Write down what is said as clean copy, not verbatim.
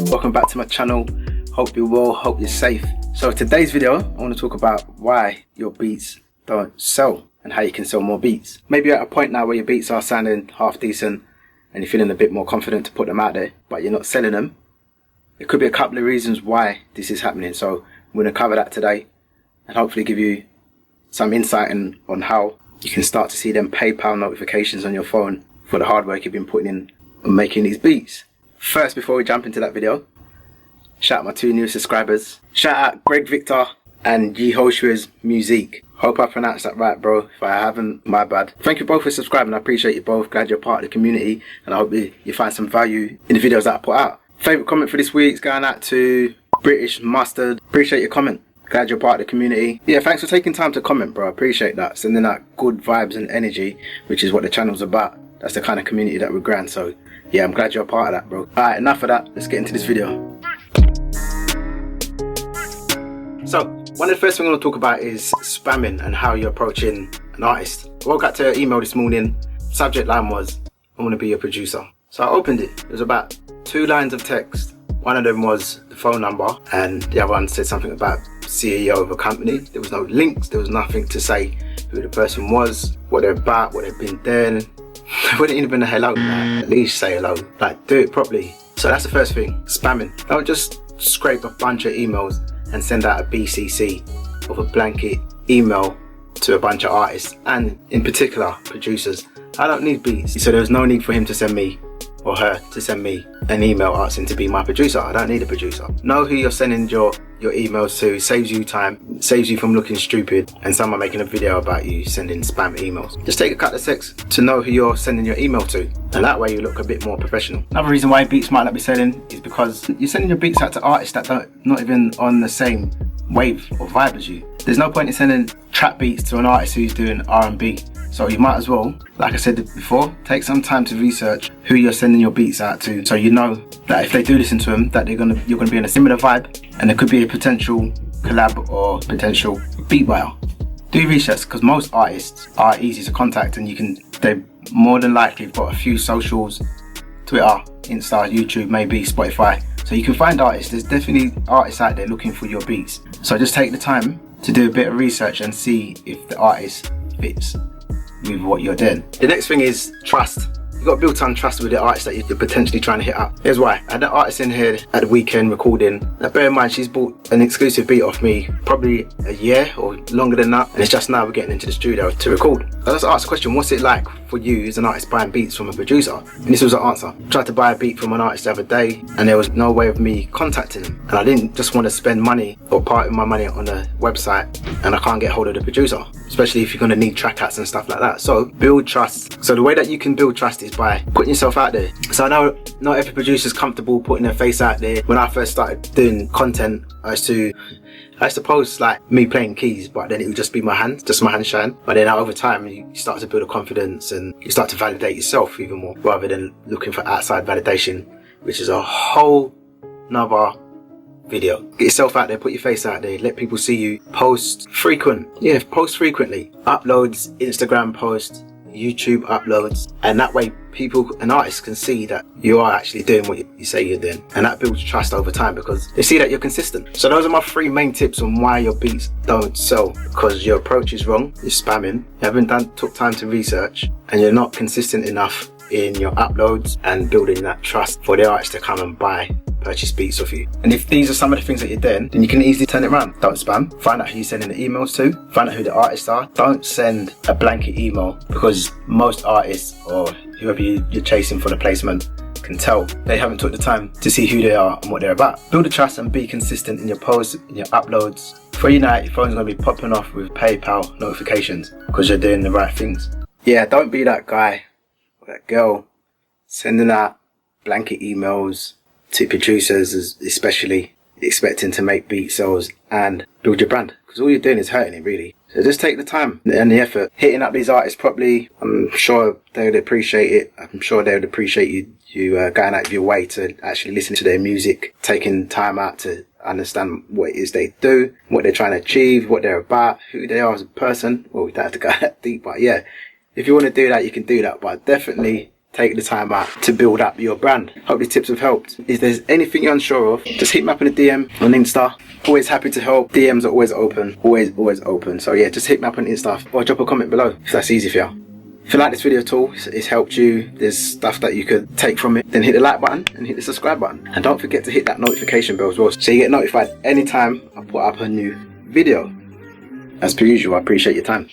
Welcome back to my channel. Hope you're well, hope you're safe. So today's video, I want to talk about why your beats don't sell and how you can sell more beats. Maybe you're at a point now where your beats are sounding half decent and you're feeling a bit more confident to put them out there, but you're not selling them. It could be a couple of reasons why this is happening. So I'm going to cover that today and hopefully give you some insight on how you can start to see them PayPal notifications on your phone for the hard work you've been putting in on making these beats. First, before we jump into that video, shout out my two new subscribers. Shout out Greg Victor and Yehoshua's Musique. Hope I pronounced that right, bro. If I haven't, my bad. Thank you both for subscribing. I appreciate you both. Glad you're part of the community, and I hope you find some value in the videos that I put out. Favorite comment for this week's going out to British Mustard. Appreciate your comment. Glad you're part of the community. Yeah, thanks for taking time to comment, bro. I appreciate that. Sending out good vibes and energy, which is what the channel's about. That's the kind of community that we're grand. So yeah, I'm glad you're a part of that, bro. Alright, enough of that. Let's get into this video. So, one of the first things I want to talk about is spamming and how you're approaching an artist. I woke up to an email this morning. Subject line was, I want to be a producer. So I opened it. It was about 2 lines of text. One of them was the phone number, and the other one said something about CEO of a company. There was no links. There was nothing to say who the person was, what they're about, what they've been doing. It wouldn't even hello, man. At least say hello. Like, do it properly. So that's the first thing. Spamming. Don't just scrape a bunch of emails and send out a BCC of a blanket email to a bunch of artists, and in particular producers. I don't need beats, so there's no need for him to send me or her to send me an email asking to be my producer. I don't need a producer. Know who you're sending your emails to. Saves you time, saves you from looking stupid and someone making a video about you sending spam emails. Just take a couple of seconds to know who you're sending your email to, and that way you look a bit more professional. Another reason why beats might not be selling is because you're sending your beats out to artists that don't, not even on the same wave or vibe as you. There's no point in sending trap beats to an artist who's doing R&B. So you might as well, like I said before, take some time to research who you're sending your beats out to, so you know that if they do listen to them, that you're gonna be in a similar vibe, and there could be a potential collab or potential beat buyer. Do research, because most artists are easy to contact, and they more than likely have got a few socials, Twitter, Insta, YouTube, maybe Spotify. So you can find artists. There's definitely artists out there looking for your beats. So just take the time to do a bit of research and see if the artist fits with what you're doing. The next thing is trust. You've got to build some trust with the artist that you're potentially trying to hit up. Here's why. I had an artist in here at the weekend recording. Now bear in mind, she's bought an exclusive beat off me probably a year or longer than that, and it's just now we're getting into the studio to record. I just asked the question, what's it like for you as an artist buying beats from a producer? And this was the answer. I tried to buy a beat from an artist the other day, and there was no way of me contacting him. And I didn't just want to spend money or part of my money on a website, and I can't get hold of the producer, especially if you're going to need track outs and stuff like that. So build trust. So the way that you can build trust is by putting yourself out there. So I know not every producer is comfortable putting their face out there. When I first started doing content, I used to post like me playing keys, but then it would just be my hand shine. But then over time you start to build a confidence and you start to validate yourself even more, rather than looking for outside validation, which is a whole nother video. Get yourself out there, put your face out there, let people see you. Post frequently. Uploads, Instagram posts, YouTube uploads, and that way people and artists can see that you are actually doing what you say you're doing, and that builds trust over time because they see that you're consistent. So those are my 3 main tips on why your beats don't sell: because your approach is wrong, you're spamming, you haven't took time to research, and you're not consistent enough in your uploads and building that trust for the artist to come and purchase beats off you. And if these are some of the things that you're doing, then you can easily turn it around. Don't spam. Find out who you're sending the emails to. Find out who the artists are. Don't send a blanket email, because most artists or whoever you're chasing for the placement can tell they haven't took the time to see who they are and what they're about. Build a trust and be consistent in your posts, in your uploads. Before you know it, your phone's going to be popping off with PayPal notifications because you're doing the right things. Yeah, don't be that guy or that girl sending out blanket emails to producers, especially expecting to make beat sales and build your brand, because all you're doing is hurting it really. So just take the time and the effort hitting up these artists properly. I'm sure they would appreciate it. I'm sure they would appreciate you going out of your way to actually listen to their music, taking time out to understand what it is they do, what they're trying to achieve, what they're about, who they are as a person. Well, we don't have to go that deep, but yeah, if you want to do that, you can do that, but definitely take the time out to build up your brand. Hope these tips have helped. If there's anything you're unsure of, just hit me up in a DM on Insta. Always happy to help. DMs are always open. Always open. So yeah, just hit me up on Insta or drop a comment below if that's easy for you. If you like this video at all, it's helped you, there's stuff that you could take from it, then hit the like button and hit the subscribe button. And don't forget to hit that notification bell as well, so you get notified anytime I put up a new video. As per usual, I appreciate your time.